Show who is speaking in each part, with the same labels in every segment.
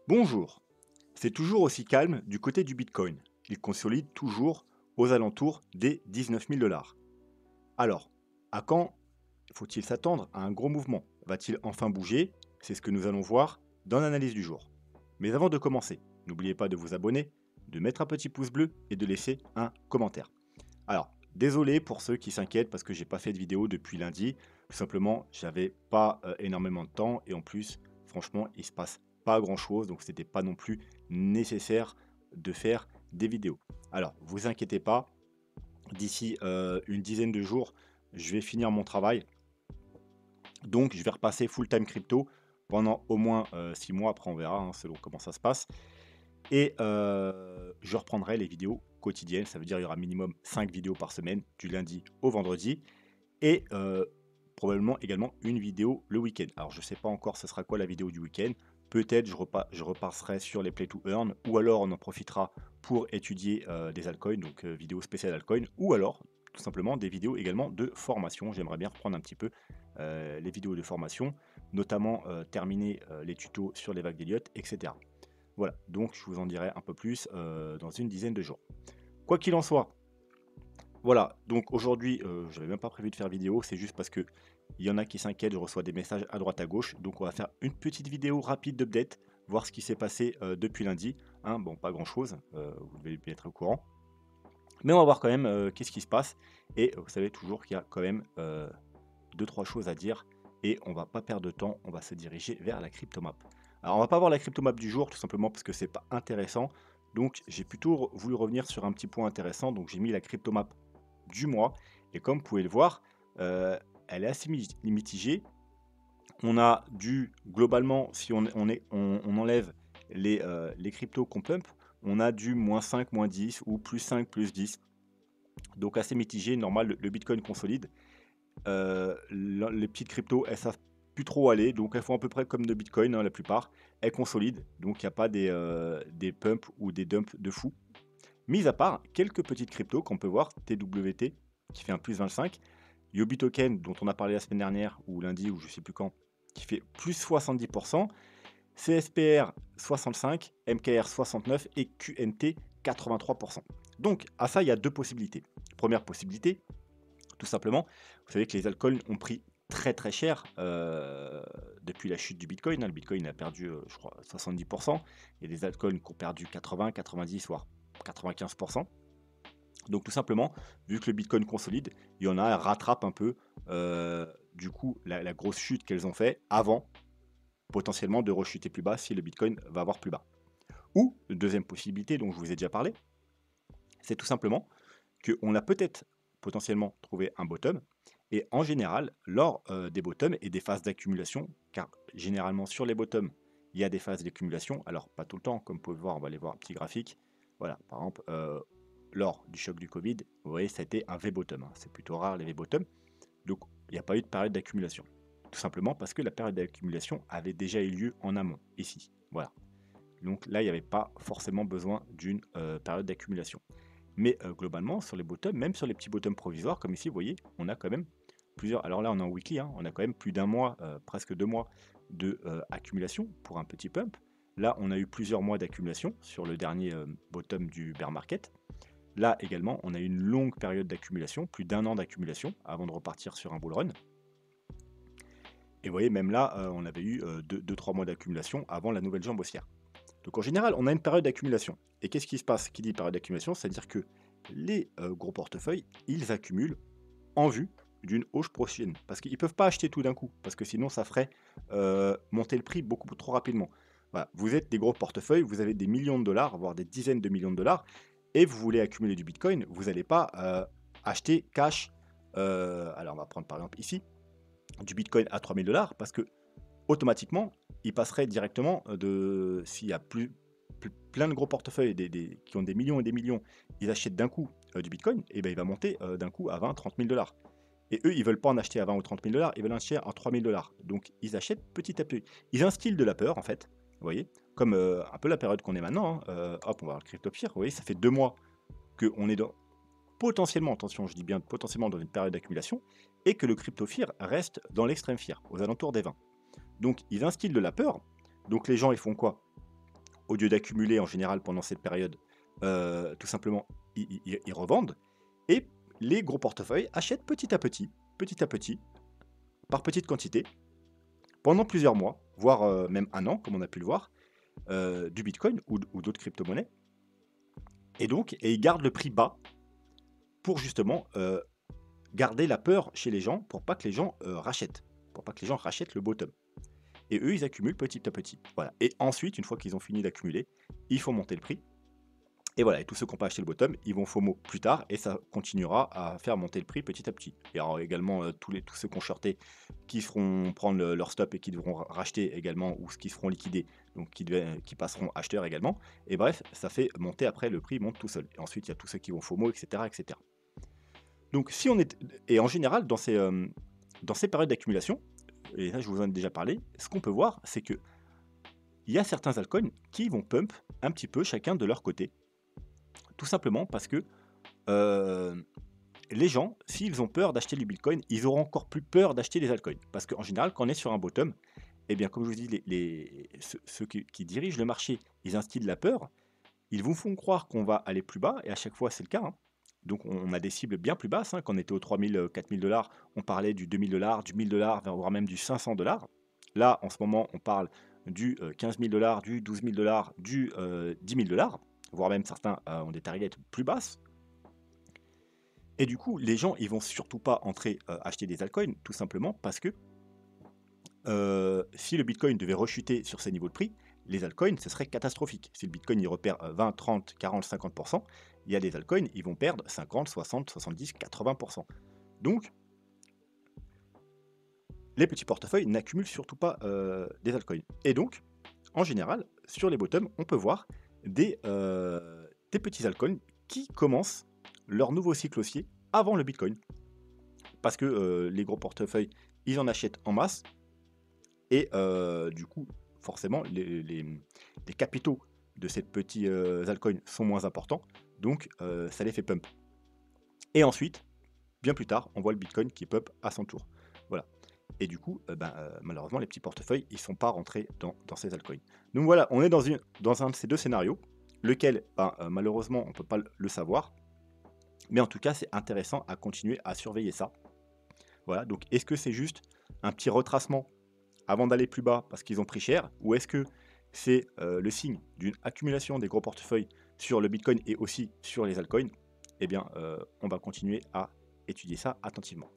Speaker 1: Bonjour. C'est toujours aussi calme du côté du Bitcoin. Il consolide toujours aux alentours des 19 000 dollars. Alors, à quand faut-il s'attendre à un gros mouvement? Va-t-il enfin bouger? C'est ce que nous allons voir dans l'analyse du jour. Mais avant de commencer, n'oubliez pas de vous abonner, de mettre un petit pouce bleu et de laisser un commentaire. Alors, désolé pour ceux qui s'inquiètent parce que j'ai pas fait de vidéo depuis lundi. Tout simplement, j'avais pas énormément de temps et en plus, franchement, il se passe pas grand-chose, donc c'était pas non plus nécessaire de faire des vidéos. Alors, vous inquiétez pas, d'ici une dizaine de jours, je vais finir mon travail. Donc, je vais repasser full-time crypto pendant au moins 6 mois. Après, on verra hein, selon comment ça se passe. Et je reprendrai les vidéos quotidiennes. Ça veut dire il y aura minimum 5 vidéos par semaine, du lundi au vendredi. Et probablement également une vidéo le week-end. Alors, je ne sais pas encore ce sera quoi la vidéo du week-end. Peut-être je repasserai sur les Play to Earn. Ou alors, on en profitera pour étudier des altcoins. Donc, vidéo spéciale altcoin. Ou alors, tout simplement, des vidéos également de formation. J'aimerais bien reprendre un petit peu les vidéos de formation. Notamment terminer les tutos sur les vagues d'Elliott, etc. Voilà, donc je vous en dirai un peu plus dans une dizaine de jours. Quoi qu'il en soit, voilà, donc aujourd'hui, je n'avais même pas prévu de faire vidéo, c'est juste parce que il y en a qui s'inquiètent, je reçois des messages à droite à gauche, donc on va faire une petite vidéo rapide d'update, voir ce qui s'est passé depuis lundi. Hein, bon, pas grand-chose, vous devez bien être au courant. Mais on va voir quand même qu'est-ce qui se passe. Et vous savez toujours qu'il y a quand même 2-3 choses à dire. Et on va pas perdre de temps, on va se diriger vers la cryptomap. Alors on va pas voir la cryptomap du jour, tout simplement parce que c'est pas intéressant. Donc j'ai plutôt voulu revenir sur un petit point intéressant. Donc j'ai mis la cryptomap du mois. Et comme vous pouvez le voir, elle est assez mitigée. On a du, globalement, si on enlève les cryptos qu'on pump, on a du -5, -10 ou +5, +10. Donc assez mitigé, normal, le Bitcoin consolide. Les petites cryptos, elles savent plus trop aller, donc elles font à peu près comme le Bitcoin, hein, la plupart. Elles consolident, donc il n'y a pas des pumps ou des dumps de fou. Mis à part quelques petites cryptos qu'on peut voir, TWT qui fait un +25, Yobi Token dont on a parlé la semaine dernière ou lundi ou je sais plus quand, qui fait +70%, CSPR 65, MKR 69 et QNT 83%. Donc à ça, il y a deux possibilités. Première possibilité, tout simplement, vous savez que les altcoins ont pris très très cher depuis la chute du Bitcoin. Hein. Le Bitcoin a perdu, je crois, 70%. Il y a des altcoins qui ont perdu 80, 90, voire 95%. Donc tout simplement, vu que le Bitcoin consolide, il y en a rattrape un peu du coup la grosse chute qu'elles ont fait avant potentiellement de rechuter plus bas si le Bitcoin va avoir plus bas. Ou, deuxième possibilité dont je vous ai déjà parlé, c'est tout simplement qu'on a peut-être potentiellement trouvé un bottom. Et en général, lors des bottoms et des phases d'accumulation, car généralement sur les bottoms, il y a des phases d'accumulation, alors pas tout le temps, comme vous pouvez le voir, on va aller voir un petit graphique. Voilà, par exemple, lors du choc du Covid, vous voyez, ça a été un V-bottom. Hein. C'est plutôt rare les V-bottom. Donc, il n'y a pas eu de période d'accumulation. Tout simplement parce que la période d'accumulation avait déjà eu lieu en amont, ici. Voilà. Donc là, il n'y avait pas forcément besoin d'une période d'accumulation. Mais globalement, sur les bottoms, même sur les petits bottoms provisoires, comme ici, vous voyez, on a quand même plusieurs. Alors là, on est en weekly, hein, on a quand même plus d'un mois, presque 2 mois de accumulation pour un petit pump. Là, on a eu plusieurs mois d'accumulation sur le dernier bottom du bear market. Là également, on a eu une longue période d'accumulation, plus d'un an d'accumulation avant de repartir sur un bull run. Et vous voyez, même là, on avait eu 2-3 mois d'accumulation avant la nouvelle jambe haussière. Donc en général, on a une période d'accumulation. Et qu'est-ce qui se passe? Qui dit période d'accumulation, c'est-à-dire que les gros portefeuilles, ils accumulent en vue d'une hausse prochaine. Parce qu'ils ne peuvent pas acheter tout d'un coup, parce que sinon ça ferait monter le prix beaucoup trop rapidement. Voilà. Vous êtes des gros portefeuilles, vous avez des millions de dollars, voire des dizaines de millions de dollars, et vous voulez accumuler du Bitcoin, vous n'allez pas acheter cash. Alors on va prendre par exemple ici, du Bitcoin à 3000 dollars, parce que automatiquement, il passerait directement de s'il y a plein de gros portefeuilles qui ont des millions et des millions, ils achètent d'un coup du Bitcoin, et ben il va monter d'un coup à 20-30 000 dollars. Et eux, ils veulent pas en acheter à 20 ou 30 000 dollars, ils veulent en acheter à 3 000 dollars. Donc ils achètent petit à petit. Ils instillent de la peur, en fait, vous voyez, comme un peu la période qu'on est maintenant. Hein. Hop, on va voir le CryptoPeer, vous voyez, ça fait 2 mois qu'on est dans, potentiellement, attention, je dis bien potentiellement dans une période d'accumulation, et que le CryptoPeer reste dans l'extrême fear, aux alentours des 20. Donc ils instillent de la peur. Donc les gens, ils font quoi? au lieu d'accumuler en général pendant cette période, tout simplement, ils revendent et les gros portefeuilles achètent petit à petit, par petites quantités, pendant plusieurs mois, voire, même un an, comme on a pu le voir, du bitcoin ou d'autres crypto-monnaies et ils gardent le prix bas pour justement, garder la peur chez les gens, pour pas que les gens, rachètent, pour pas que les gens rachètent le bottom et eux, ils accumulent petit à petit, voilà et ensuite, une fois qu'ils ont fini d'accumuler, ils font monter le prix et voilà et tous ceux qui ont pas acheté le bottom, ils vont FOMO plus tard et ça continuera à faire monter le prix petit à petit. Il y aura également, tous ceux qui ont shorté qui feront prendre leur stop et qui devront racheter également ou qui se feront liquider, donc qui passeront acheteurs également et bref, ça fait monter après le prix monte tout seul et ensuite il y a tous ceux qui vont FOMO et cetera et cetera. Donc si on est et en général dans ces périodes d'accumulation, et là je vous en ai déjà parlé, ce qu'on peut voir, c'est que il y a certains altcoins qui vont pump un petit peu chacun de leur côté. Tout simplement parce que, heu, les gens, s'ils ont peur d'acheter du bitcoin, ils auront encore plus peur d'acheter des altcoins. Parce qu'en général, quand on est sur un bottom, eh bien, comme je vous dis, ceux qui dirigent le marché, ils instillent la peur. Ils vous font croire qu'on va aller plus bas et à chaque fois, c'est le cas, hein. Donc on a des cibles bien plus basses, hein. Quand on était aux 3 000, 4 000 $, on parlait du 2 000 $, du 1 000 $, voire même du 500 $. Là, en ce moment, on parle du, 15 000 $, du 12 000 $, du, 10 000 $, voire même certains, ont des targets plus basses et du coup, les gens, ils vont surtout pas entrer, acheter des altcoins, tout simplement parce que, si le bitcoin devait rechuter sur ces niveaux de prix, les altcoins, ce serait catastrophique. Si le bitcoin, il repère, 20, 30, 40, 50, il y a des altcoins, ils vont perdre 50, 60, 70, 80. Donc les petits portefeuilles n'accumulent surtout pas, des altcoins et donc, en général, sur les bottoms, on peut voir des petits altcoins qui commencent leur nouveau cycle haussier avant le bitcoin. Parce que, les gros portefeuilles, ils en achètent en masse et du coup, forcément, les capitaux de ces petits, altcoins sont moins importants, donc ça les fait pump. Et ensuite, bien plus tard, on voit le bitcoin qui pump à son tour. Voilà. Et du coup, malheureusement, les petits portefeuilles, ils ne sont pas rentrés dans ces altcoins. Donc voilà, on est dans un de ces deux scénarios, lequel, malheureusement, on ne peut pas le savoir. Mais en tout cas, c'est intéressant à continuer à surveiller ça. Voilà, donc est-ce que c'est juste un petit retracement avant d'aller plus bas parce qu'ils ont pris cher? Ou est-ce que c'est le signe d'une accumulation des gros portefeuilles sur le Bitcoin et aussi sur les altcoins? Eh bien, on va continuer à étudier ça attentivement.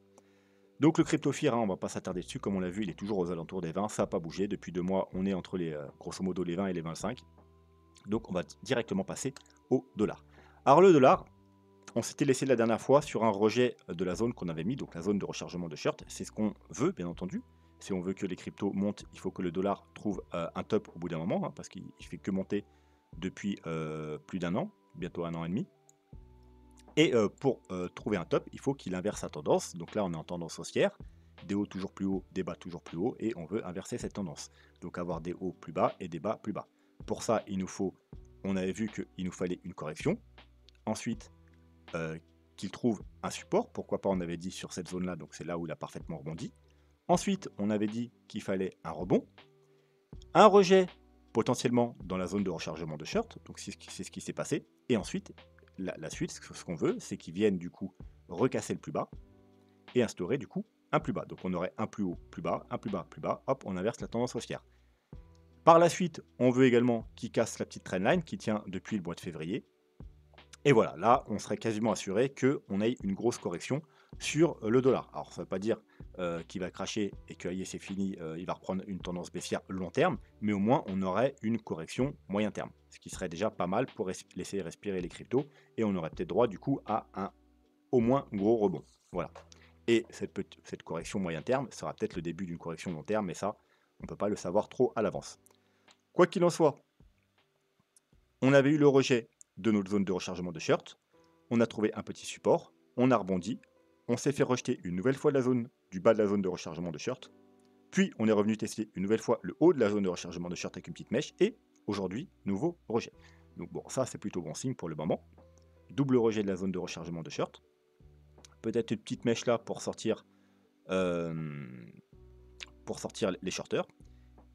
Speaker 1: Donc le crypto fear, hein, on ne va pas s'attarder dessus, comme on l'a vu, il est toujours aux alentours des 20, ça n'a pas bougé. Depuis 2 mois, on est entre les, grosso modo, les 20 et les 25. Donc on va directement passer au dollar. Alors le dollar, on s'était laissé la dernière fois sur un rejet de la zone qu'on avait mis, donc la zone de rechargement de short. C'est ce qu'on veut, bien entendu. Si on veut que les cryptos montent, il faut que le dollar trouve un top au bout d'un moment, hein, parce qu'il ne fait que monter depuis plus d'un an, bientôt un an et demi. Et pour trouver un top, il faut qu'il inverse sa tendance. Donc là, on est en tendance haussière, des hauts toujours plus hauts, des bas toujours plus hauts, et on veut inverser cette tendance. Donc avoir des hauts plus bas et des bas plus bas. Pour ça, on avait vu qu'il nous fallait une correction. Ensuite, qu'il trouve un support, pourquoi pas, on avait dit sur cette zone-là, donc c'est là où il a parfaitement rebondi. Ensuite, on avait dit qu'il fallait un rebond, un rejet potentiellement dans la zone de rechargement de short, donc c'est ce qui s'est passé, et ensuite, la suite, ce qu'on veut, c'est qu'ils viennent du coup recasser le plus bas, et instaurer du coup un plus bas. Donc on aurait un plus haut, plus bas, un plus bas, plus bas, hop, on inverse la tendance haussière. Par la suite, on veut également qu'il casse la petite trendline qui tient depuis le mois de février, et voilà, là, on serait quasiment assuré qu'on ait une grosse correction sur le dollar. Alors, ça ne veut pas dire qu'il va cracher et que c'est fini, il va reprendre une tendance baissière long terme, mais au moins, on aurait une correction moyen terme, ce qui serait déjà pas mal pour laisser respirer les cryptos, et on aurait peut-être droit, du coup, à un au moins gros rebond. Voilà. Et cette correction moyen terme sera peut-être le début d'une correction long terme, mais ça, on ne peut pas le savoir trop à l'avance. Quoi qu'il en soit, on avait eu le rejet de notre zone de rechargement de short, on a trouvé un petit support, on a rebondi, on s'est fait rejeter une nouvelle fois du bas de la zone de rechargement de short, puis on est revenu tester une nouvelle fois le haut de la zone de rechargement de short avec une petite mèche, et aujourd'hui, nouveau rejet. Donc bon, ça c'est plutôt bon signe pour le moment. Double rejet de la zone de rechargement de short. Peut-être une petite mèche là pour sortir les shorters.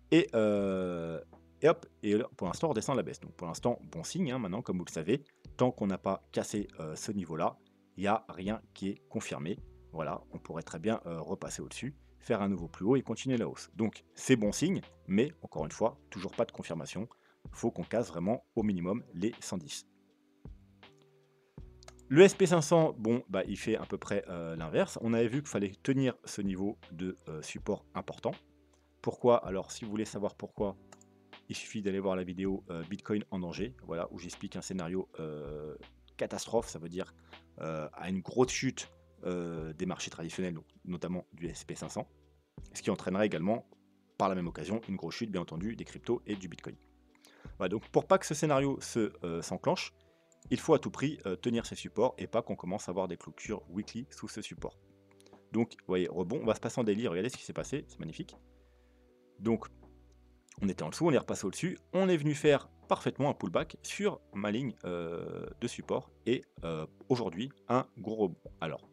Speaker 1: Et et hop, et là, pour l'instant on redescend à la baisse. Donc pour l'instant, bon signe, hein, maintenant comme vous le savez, tant qu'on n'a pas cassé ce niveau-là, il n'y a rien qui est confirmé. Voilà, on pourrait très bien repasser au-dessus, faire un nouveau plus haut et continuer la hausse. Donc c'est bon signe, mais encore une fois, toujours pas de confirmation. Il faut qu'on casse vraiment au minimum les 110. Le SP500, bon, bah, il fait à peu près l'inverse. On avait vu qu'il fallait tenir ce niveau de support important. Pourquoi? Alors, si vous voulez savoir pourquoi, il suffit d'aller voir la vidéo Bitcoin en danger, voilà, où j'explique un scénario catastrophe, ça veut dire à une grosse chute des marchés traditionnels, donc, notamment du SP500, ce qui entraînerait également, par la même occasion, une grosse chute, bien entendu, des cryptos et du Bitcoin. Voilà, donc pour pas que ce scénario s'enclenche, il faut à tout prix tenir ces supports et pas qu'on commence à avoir des clôtures weekly sous ce support. Donc, vous voyez, rebond, on va se passer en daily, regardez ce qui s'est passé, c'est magnifique. Donc, on était en dessous, on est repassé au-dessus, on est venu faire parfaitement un pullback sur ma ligne de support et aujourd'hui, un gros rebond. Alors,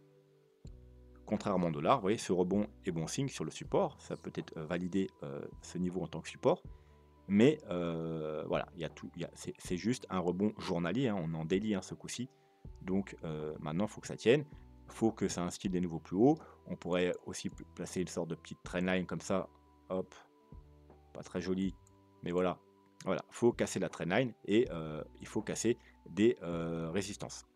Speaker 1: contrairement au dollar, vous voyez, ce rebond est bon signe sur le support, ça peut être validé ce niveau en tant que support, mais voilà, c'est juste un rebond journalier, hein, on est en daily ce coup-ci, donc maintenant il faut que ça tienne, il faut que ça instille des nouveaux plus hauts, on pourrait aussi placer une sorte de petite trendline comme ça, hop, pas très joli, mais voilà, voilà, il faut casser la trendline et il faut casser des résistances.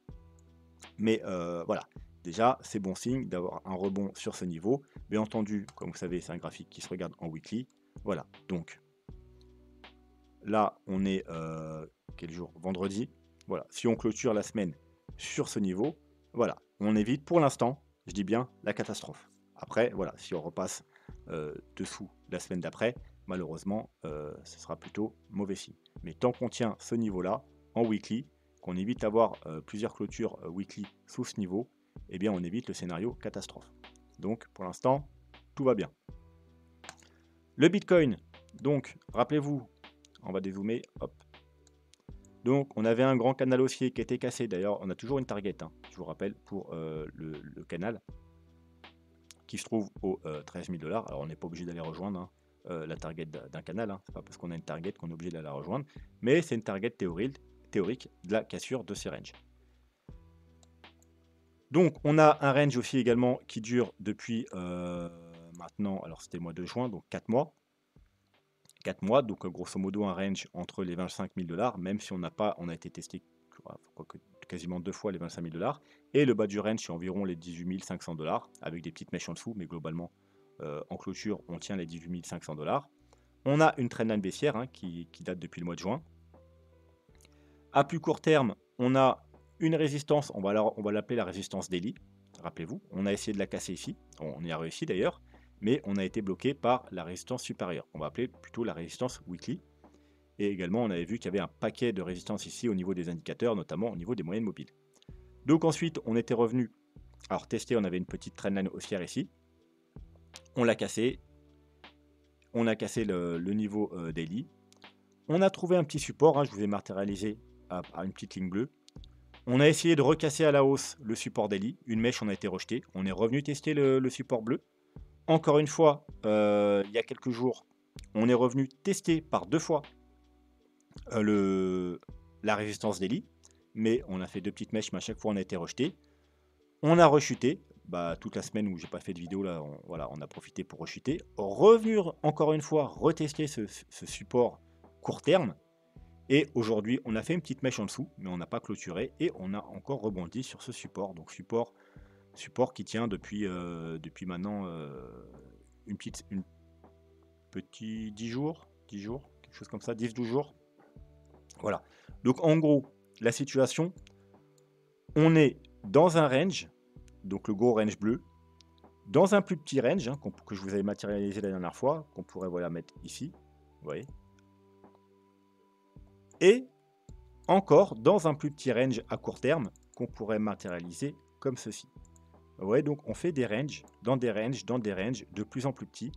Speaker 1: Mais voilà, déjà, c'est bon signe d'avoir un rebond sur ce niveau. Bien entendu, comme vous savez, c'est un graphique qui se regarde en weekly. Voilà, donc là, on est quel jour? Vendredi. Voilà, si on clôture la semaine sur ce niveau, voilà, on évite pour l'instant, je dis bien, la catastrophe. Après, voilà, si on repasse dessous la semaine d'après, malheureusement, ce sera plutôt mauvais signe. Mais tant qu'on tient ce niveau-là, en weekly, qu'on évite d'avoir plusieurs clôtures weekly sous ce niveau, eh bien on évite le scénario catastrophe. Donc pour l'instant, tout va bien. Le Bitcoin, donc rappelez-vous, on va dézoomer, hop. Donc on avait un grand canal haussier qui était cassé, d'ailleurs on a toujours une target, hein, je vous rappelle, pour le canal, qui se trouve aux 13 000 $. Alors on n'est pas obligé d'aller rejoindre la target d'un canal, hein. C'est pas parce qu'on a une target qu'on est obligé d'aller la rejoindre, mais c'est une target théorique de la cassure de ces ranges. Donc on a un range aussi également qui dure depuis maintenant, alors c'était le mois de juin, donc 4 mois. 4 mois, donc grosso modo un range entre les 25 000 $, même si on a été testé quasiment 2 fois les 25 000 $, et le bas du range c'est environ les 18 500 $, avec des petites mèches en dessous, mais globalement en clôture on tient les 18 500 $. On a une trendline baissière qui date depuis le mois de juin. À plus court terme, on a une résistance, on va l'appeler la résistance daily. Rappelez-vous, on a essayé de la casser ici, on y a réussi d'ailleurs, mais on a été bloqué par la résistance supérieure. On va appeler plutôt la résistance weekly. Et également, on avait vu qu'il y avait un paquet de résistances ici au niveau des indicateurs, notamment au niveau des moyennes mobiles. Donc ensuite, on était revenu, alors tester, on avait une petite trendline haussière ici. On l'a cassé. On a cassé le niveau daily. On a trouvé un petit support, je vous ai matérialisé à une petite ligne bleue. On a essayé de recasser à la hausse le support daily. Une mèche, on a été rejeté. On est revenu tester le support bleu. Encore une fois, il y a quelques jours, on est revenu tester par 2 fois la résistance daily. Mais on a fait 2 petites mèches, mais à chaque fois, on a été rejeté. On a rechuté. Toute la semaine où j'ai pas fait de vidéo, là, on a profité pour rechuter. Revenu encore une fois, retester ce support court terme. Et aujourd'hui, on a fait une petite mèche en dessous, mais on n'a pas clôturé et on a encore rebondi sur ce support. Donc support qui tient depuis maintenant une petite 10 jours, quelque chose comme ça, 10-12 jours. Voilà. Donc en gros, la situation, on est dans un range, donc le gros range bleu, dans un plus petit range que je vous avais matérialisé la dernière fois, qu'on pourrait mettre ici, vous voyez. Et encore dans un plus petit range à court terme qu'on pourrait matérialiser comme ceci. Ouais, donc on fait des ranges, dans des ranges de plus en plus petits.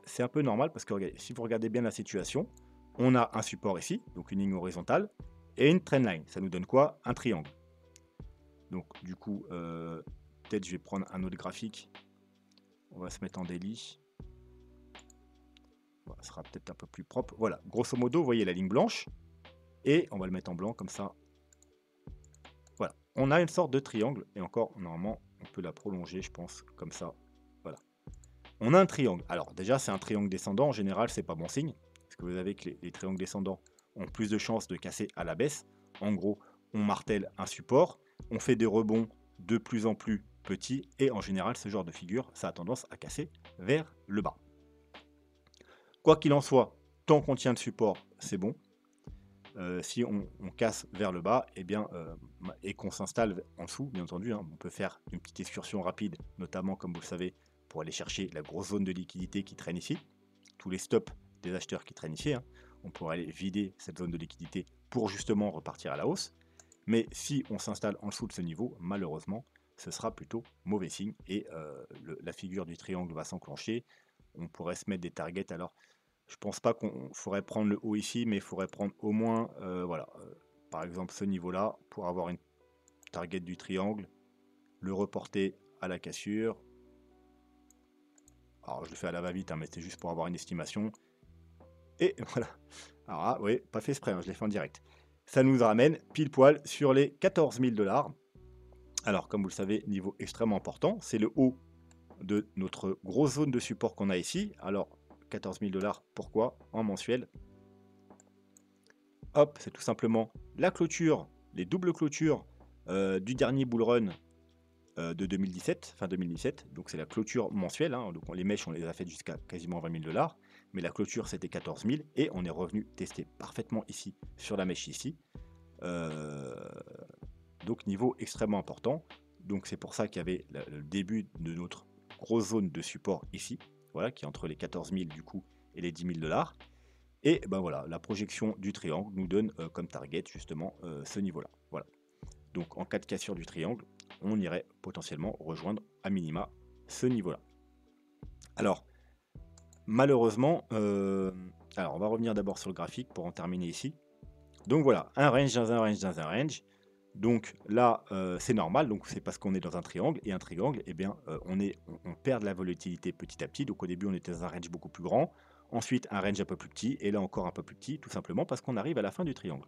Speaker 1: C'est un peu normal parce que si vous regardez bien la situation, on a un support ici, donc une ligne horizontale, et une trendline. Ça nous donne quoi? Un triangle. Donc du coup, peut-être je vais prendre un autre graphique. On va se mettre en daily. Voilà, ce sera peut-être un peu plus propre. Voilà, grosso modo, vous voyez la ligne blanche. Et on va le mettre en blanc comme ça. Voilà, on a une sorte de triangle. Et encore, normalement, on peut la prolonger, je pense, comme ça. Voilà. On a un triangle. Alors déjà, c'est un triangle descendant. En général, c'est pas bon signe. Parce que vous savez que les triangles descendants ont plus de chances de casser à la baisse. En gros, on martèle un support. On fait des rebonds de plus en plus petits. Et en général, ce genre de figure, ça a tendance à casser vers le bas. Quoi qu'il en soit, tant qu'on tient le support, c'est bon. Si on casse vers le bas, eh bien, et qu'on s'installe en dessous, bien entendu, hein, on peut faire une petite excursion rapide, notamment, comme vous le savez, pour aller chercher la grosse zone de liquidité qui traîne ici, tous les stops des acheteurs qui traînent ici. Hein. On pourrait aller vider cette zone de liquidité pour justement repartir à la hausse. Mais si on s'installe en dessous de ce niveau, malheureusement, ce sera plutôt mauvais signe et la figure du triangle va s'enclencher. On pourrait se mettre des targets. Alors, je pense pas qu'on faudrait prendre le haut ici, mais il faudrait prendre au moins, voilà, par exemple ce niveau-là, pour avoir une target du triangle, le reporter à la cassure. Alors je le fais à la va-vite, hein, mais c'est juste pour avoir une estimation. Et voilà. Alors ah, oui, pas fait exprès, hein, je l'ai fait en direct. Ça nous ramène pile poil sur les 14 000 $. Alors comme vous le savez, niveau extrêmement important, c'est le haut de notre grosse zone de support qu'on a ici. Alors 14 000 $, pourquoi en mensuel? Hop, c'est tout simplement la clôture, les doubles clôtures du dernier bull run de 2017, fin 2017. Donc c'est la clôture mensuelle. Hein, donc les mèches, on les a faites jusqu'à quasiment 20 000 $. Mais la clôture, c'était 14 000. Et on est revenu tester parfaitement ici, sur la mèche ici. Euh, donc niveau extrêmement important. Donc c'est pour ça qu'il y avait le début de notre grosse zone de support ici. Voilà, qui est entre les 14 000 du coup et les 10 000 $. Et ben voilà, la projection du triangle nous donne comme target justement ce niveau-là. Voilà. Donc en cas de cassure du triangle, on irait potentiellement rejoindre à minima ce niveau-là. Alors, malheureusement, alors on va revenir d'abord sur le graphique pour en terminer ici. Donc voilà, un range dans un range dans un range. Donc là, c'est normal, donc c'est parce qu'on est dans un triangle, et un triangle, eh bien, on perd de la volatilité petit à petit. Donc au début, on était dans un range beaucoup plus grand, ensuite un range un peu plus petit, et là encore un peu plus petit, tout simplement parce qu'on arrive à la fin du triangle.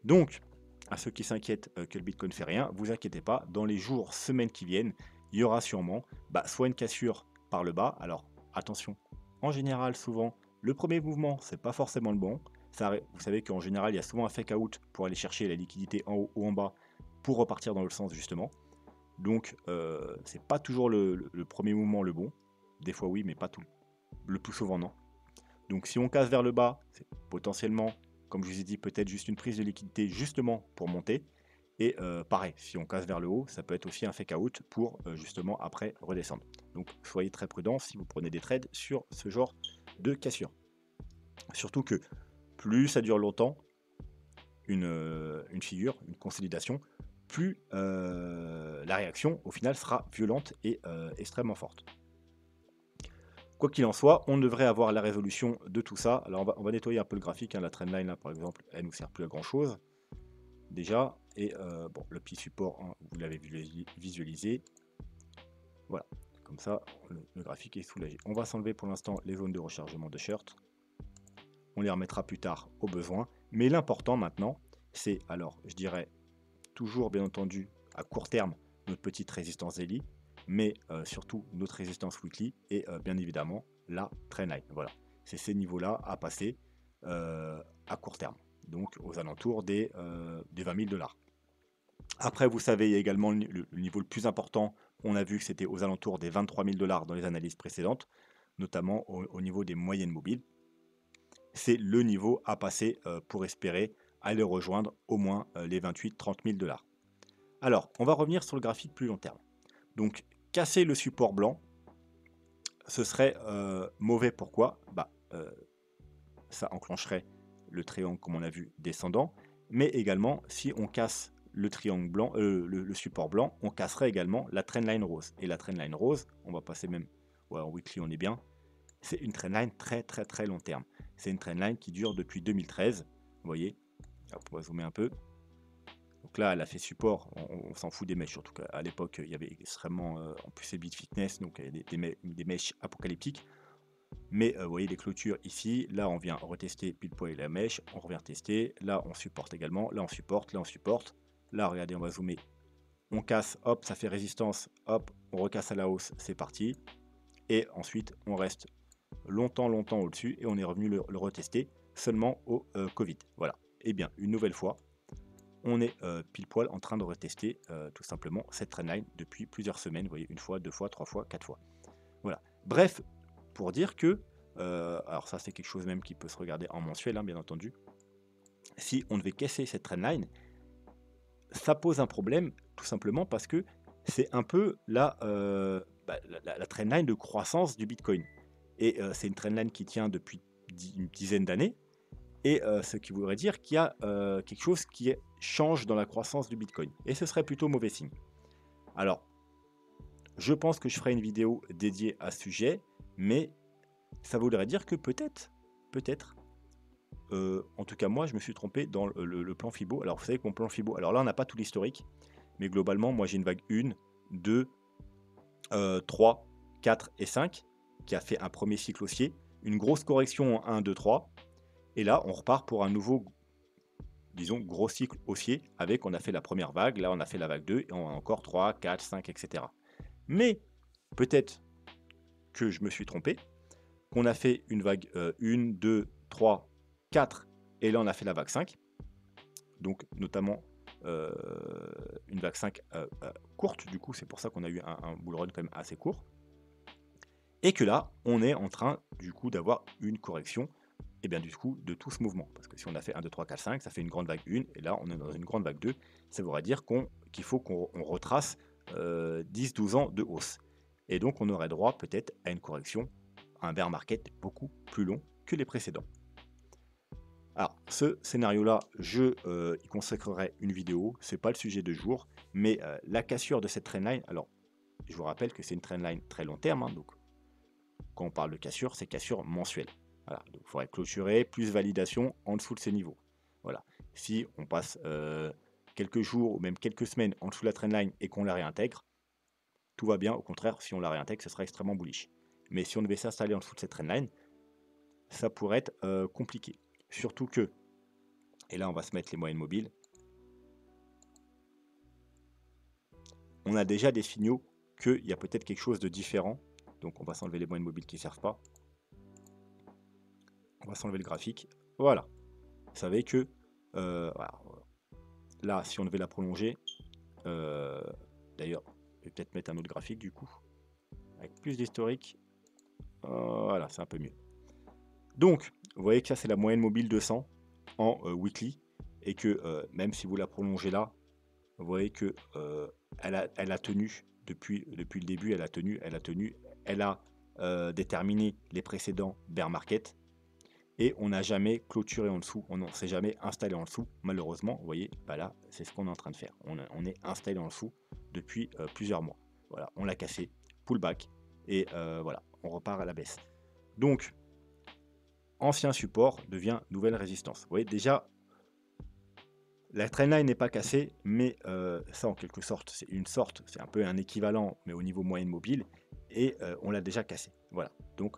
Speaker 1: Donc, à ceux qui s'inquiètent que le Bitcoin fait rien, vous inquiétez pas, dans les jours, semaines qui viennent, il y aura sûrement soit une cassure par le bas. Alors attention, en général, souvent, le premier mouvement, c'est pas forcément le bon. Vous savez qu'en général, il y a souvent un fake out pour aller chercher la liquidité en haut ou en bas pour repartir dans le sens justement. Donc, c'est pas toujours le premier mouvement le bon. Des fois oui, mais pas tout. Le plus souvent non. Donc si on casse vers le bas, c'est potentiellement, comme je vous ai dit, peut-être juste une prise de liquidité justement pour monter. Et pareil, si on casse vers le haut, ça peut être aussi un fake out pour justement après redescendre. Donc soyez très prudents si vous prenez des trades sur ce genre de cassure. Surtout que plus ça dure longtemps, une figure, une consolidation, plus la réaction au final sera violente et extrêmement forte. Quoi qu'il en soit, on devrait avoir la résolution de tout ça. Alors on va nettoyer un peu le graphique, hein. La trendline là par exemple, elle nous sert plus à grand chose déjà. Et bon, le petit support, hein, vous l'avez visualisé. Voilà, comme ça le graphique est soulagé. On va s'enlever pour l'instant les zones de rechargement de shirt. On les remettra plus tard au besoin. Mais l'important maintenant, c'est, alors je dirais toujours bien entendu à court terme, notre petite résistance daily, mais surtout notre résistance weekly et bien évidemment la trendline. Voilà, c'est ces niveaux-là à passer à court terme, donc aux alentours des 20 000 $. Après, vous savez, il y a également le niveau le plus important. On a vu que c'était aux alentours des 23 000 $ dans les analyses précédentes, notamment au niveau des moyennes mobiles. C'est le niveau à passer pour espérer aller rejoindre au moins les 28-30 000 $. Alors, on va revenir sur le graphique plus long terme. Donc, casser le support blanc, ce serait mauvais. Pourquoi? Ça enclencherait le triangle, comme on l'a vu, descendant. Mais également, si on casse le triangle blanc, le support blanc, on casserait également la trendline rose. Et la trendline rose, on va passer même, ouais, en weekly, on est bien. C'est une trendline très très très long terme. C'est une trendline qui dure depuis 2013. Vous voyez, on va zoomer un peu. Donc là, elle a fait support, on s'en fout des mèches, surtout qu'à l'époque, il y avait extrêmement, en plus c'est Bitfitness, donc il y a des mèches apocalyptiques. Mais vous voyez les clôtures ici, là on vient retester pile poil la mèche, on revient tester, là on supporte également, là on supporte, là on supporte. Là regardez, on va zoomer, on casse, hop, ça fait résistance, hop, on recasse à la hausse, c'est parti. Et ensuite on reste longtemps au-dessus et on est revenu le retester seulement au Covid. Voilà. Et bien une nouvelle fois, on est pile poil en train de retester tout simplement cette trendline depuis plusieurs semaines. Vous voyez, une fois, deux fois, trois fois, quatre fois. Voilà. Bref, pour dire que, alors ça c'est quelque chose même qui peut se regarder en mensuel, hein, bien entendu. Si on devait casser cette trendline, ça pose un problème tout simplement parce que c'est un peu la trendline de croissance du Bitcoin. Et c'est une trendline qui tient depuis une dizaine d'années. Et ce qui voudrait dire qu'il y a quelque chose qui change dans la croissance du Bitcoin. Et ce serait plutôt mauvais signe. Alors, je pense que je ferai une vidéo dédiée à ce sujet, mais ça voudrait dire que peut-être, en tout cas moi, je me suis trompé dans le plan Fibo. Alors, vous savez que mon plan Fibo, alors là, on n'a pas tout l'historique, mais globalement, moi, j'ai une vague 1, 2, 3, 4 et 5, qui a fait un premier cycle haussier, une grosse correction en 1, 2, 3, et là, on repart pour un nouveau, disons, gros cycle haussier, avec, on a fait la première vague, là, on a fait la vague 2, et on a encore 3, 4, 5, etc. Mais, peut-être que je me suis trompé, qu'on a fait une vague 1, 2, 3, 4, et là, on a fait la vague 5, donc, notamment, une vague 5 courte, du coup, c'est pour ça qu'on a eu un bull run quand même assez court, et que là, on est en train, du coup, d'avoir une correction, et bien du coup, de tout ce mouvement. Parce que si on a fait 1, 2, 3, 4, 5, ça fait une grande vague 1, et là, on est dans une grande vague 2, ça voudrait dire qu'il faut qu'on retrace 10-12 ans de hausse. Et donc, on aurait droit peut-être à une correction, à un bear market beaucoup plus long que les précédents. Alors, ce scénario-là, je y consacrerai une vidéo, c'est pas le sujet de jour, mais la cassure de cette trendline, alors, je vous rappelle que c'est une trendline très long terme, hein, donc quand on parle de cassure, c'est cassure mensuelle. Voilà, donc il faudrait clôturer, plus validation en dessous de ces niveaux. Voilà. Si on passe quelques jours ou même quelques semaines en dessous de la trendline et qu'on la réintègre, tout va bien. Au contraire, si on la réintègre, ce sera extrêmement bullish. Mais si on devait s'installer en dessous de cette trendline, ça pourrait être compliqué. Surtout que, et là on va se mettre les moyennes mobiles, on a déjà des signaux qu'il y a peut-être quelque chose de différent. Donc on va s'enlever les moyennes mobiles qui ne servent pas. On va s'enlever le graphique. Voilà. Vous savez que voilà, là, si on devait la prolonger, d'ailleurs, je vais peut-être mettre un autre graphique du coup, avec plus d'historique. Voilà, c'est un peu mieux. Donc, vous voyez que ça, c'est la moyenne mobile 200 en weekly, et que même si vous la prolongez là, vous voyez que elle a tenu depuis le début, elle a déterminé les précédents bear market. Et on n'a jamais clôturé en dessous, on ne s'est jamais installé en dessous, malheureusement, vous voyez, bah là, c'est ce qu'on est en train de faire. On est installé en dessous depuis plusieurs mois. Voilà, on l'a cassé, pullback, et voilà, on repart à la baisse. Donc, ancien support devient nouvelle résistance. Vous voyez, déjà, la trendline n'est pas cassée, mais ça, en quelque sorte, c'est un peu un équivalent, mais au niveau moyenne mobile, et on l'a déjà cassé. Voilà, donc,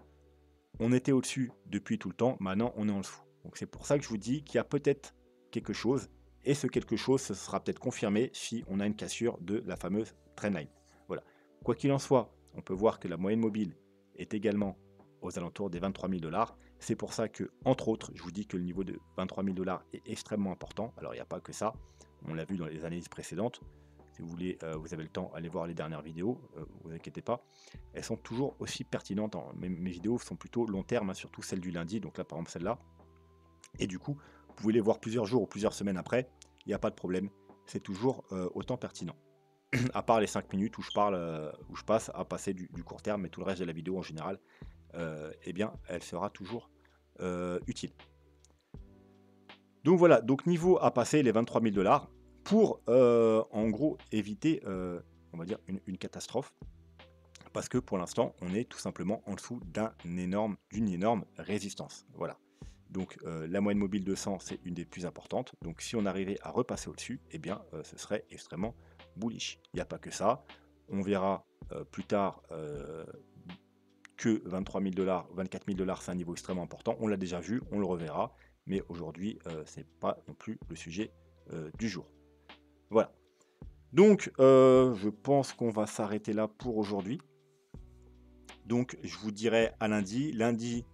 Speaker 1: on était au-dessus depuis tout le temps, maintenant on est en dessous. Donc c'est pour ça que je vous dis qu'il y a peut-être quelque chose, et ce quelque chose, ce sera peut-être confirmé si on a une cassure de la fameuse trendline. Voilà. Quoi qu'il en soit, on peut voir que la moyenne mobile est également aux alentours des 23 000 $. C'est pour ça que, entre autres, je vous dis que le niveau de 23 000 $ est extrêmement important. Alors il n'y a pas que ça, on l'a vu dans les analyses précédentes. Si vous voulez, vous avez le temps, allez voir les dernières vidéos, vous inquiétez pas. Elles sont toujours aussi pertinentes. Mes vidéos sont plutôt long terme, hein, surtout celle du lundi, donc là par exemple celle-là. Et du coup, vous pouvez les voir plusieurs jours ou plusieurs semaines après, il n'y a pas de problème, c'est toujours autant pertinent. À part les 5 minutes où je parle, où je passe à passer du court terme, mais tout le reste de la vidéo en général, eh bien, elle sera toujours utile. Donc voilà, donc niveau à passer les 23 000 $ pour en gros éviter, on va dire, une catastrophe. Parce que pour l'instant, on est tout simplement en dessous d'une énorme résistance. Voilà. Donc la moyenne mobile 200, c'est une des plus importantes. Donc si on arrivait à repasser au-dessus, eh bien ce serait extrêmement bullish. Il n'y a pas que ça. On verra plus tard que 23 000 $, 24 000 $, c'est un niveau extrêmement important. On l'a déjà vu, on le reverra, mais aujourd'hui, ce n'est pas non plus le sujet du jour. Voilà. Donc, je pense qu'on va s'arrêter là pour aujourd'hui. Donc, je vous dirai à lundi. Lundi,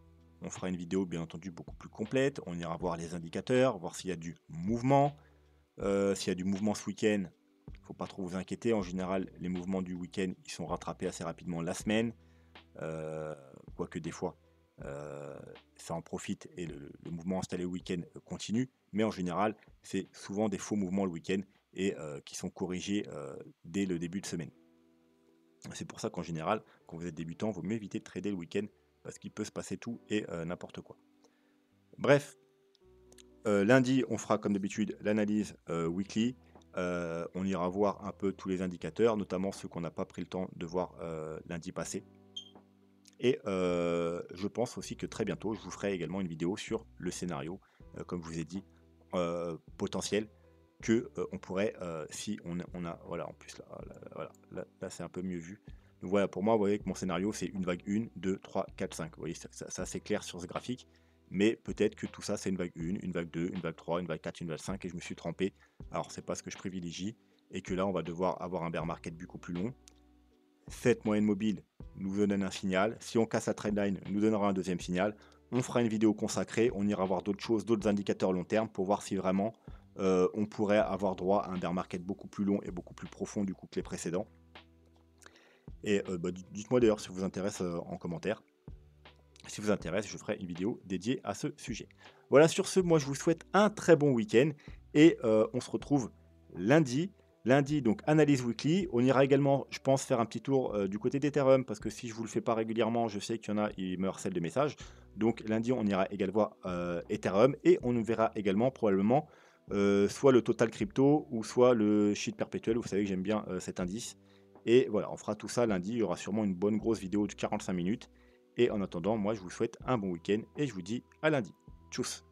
Speaker 1: on fera une vidéo, bien entendu, beaucoup plus complète. On ira voir les indicateurs, voir s'il y a du mouvement. S'il y a du mouvement ce week-end, il ne faut pas trop vous inquiéter. En général, les mouvements du week-end, ils sont rattrapés assez rapidement la semaine. Quoique des fois, ça en profite et le mouvement installé le week-end continue. Mais en général, c'est souvent des faux mouvements le week-end et qui sont corrigés dès le début de semaine. C'est pour ça qu'en général, quand vous êtes débutant, il vaut mieux éviter de trader le week-end parce qu'il peut se passer tout et n'importe quoi. Bref, lundi, on fera comme d'habitude l'analyse weekly. On ira voir un peu tous les indicateurs, notamment ceux qu'on n'a pas pris le temps de voir lundi passé. Et je pense aussi que très bientôt, je vous ferai également une vidéo sur le scénario, comme je vous ai dit, potentiel, que on pourrait, si on a, voilà, en plus là c'est un peu mieux vu. Donc voilà, pour moi, vous voyez que mon scénario, c'est une vague 1, 2, 3, 4, 5. Vous voyez, ça c'est clair sur ce graphique. Mais peut-être que tout ça, c'est une vague 1, une vague 2, une vague 3, une vague 4, une vague 5, et je me suis trompé. Alors, c'est pas ce que je privilégie, et que là, on va devoir avoir un bear market beaucoup plus long. Cette moyenne mobile nous donne un signal. Si on casse la trendline, nous donnera un deuxième signal. On fera une vidéo consacrée, on ira voir d'autres choses, d'autres indicateurs long terme pour voir si vraiment on pourrait avoir droit à un bear market beaucoup plus long et beaucoup plus profond du coup que les précédents. Et dites-moi d'ailleurs si ça vous intéresse en commentaire. Si vous intéresse, je ferai une vidéo dédiée à ce sujet. Voilà, sur ce, moi je vous souhaite un très bon week-end et on se retrouve lundi. Lundi, donc analyse weekly. On ira également, je pense, faire un petit tour du côté d'Ethereum parce que si je vous le fais pas régulièrement, je sais qu'il y en a, ils me harcèlent de messages. Donc lundi, on ira également voir Ethereum et on nous verra également probablement soit le total crypto ou soit le shit perpétuel. Vous savez que j'aime bien cet indice. Et voilà, on fera tout ça lundi. Il y aura sûrement une bonne grosse vidéo de 45 minutes. Et en attendant, moi, je vous souhaite un bon week-end et je vous dis à lundi. Tchuss!